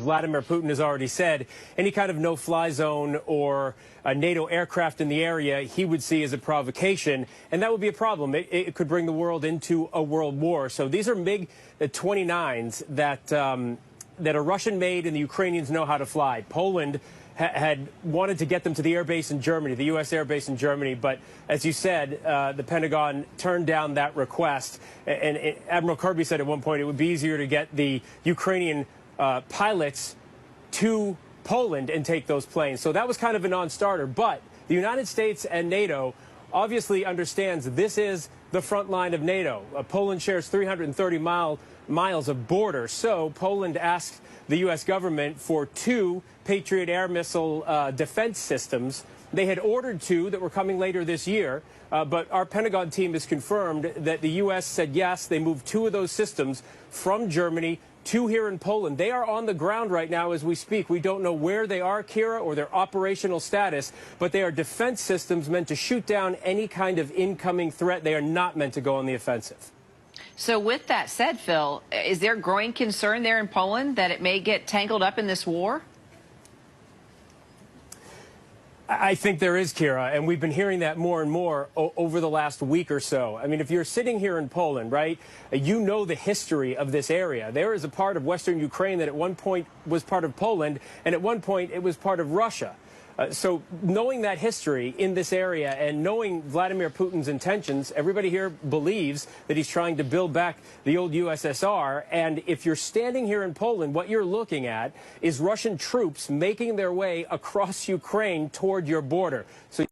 Vladimir Putin has already said any kind of no-fly zone or a NATO aircraft in the area he would see as a provocation, and that would be a problem. It could bring the world into a world war. So these are MiG-29s that are Russian-made, and the Ukrainians know how to fly. Poland had wanted to get them to the air base in Germany, the U.S. air base in Germany, but as you said, the Pentagon turned down that request. And Admiral Kirby said at one point it would be easier to get the Ukrainian pilots to Poland and take those planes. So that was kind of a non-starter. But the United States and NATO obviously understands this is the front line of NATO. Poland shares 330 miles of border. So Poland asked the U.S. government for 2 Patriot air missile defense systems. They had ordered 2 that were coming later this year, but our Pentagon team has confirmed that the U.S. said yes, they moved 2 of those systems from Germany to here in Poland. They are on the ground right now as we speak. We don't know where they are, Kira, or their operational status, but they are defense systems meant to shoot down any kind of incoming threat. They are not meant to go on the offensive. So with that said, Phil, is there growing concern there in Poland that it may get tangled up in this war? I think there is, Kira, and we've been hearing that more and more over the last week or so. I mean, if you're sitting here in Poland, right, you know the history of this area. There is a part of Western Ukraine that at one point was part of Poland, and at one point it was part of Russia. So knowing that history in this area and knowing Vladimir Putin's intentions, everybody here believes that he's trying to build back the old USSR. And if you're standing here in Poland, what you're looking at is Russian troops making their way across Ukraine toward your border. So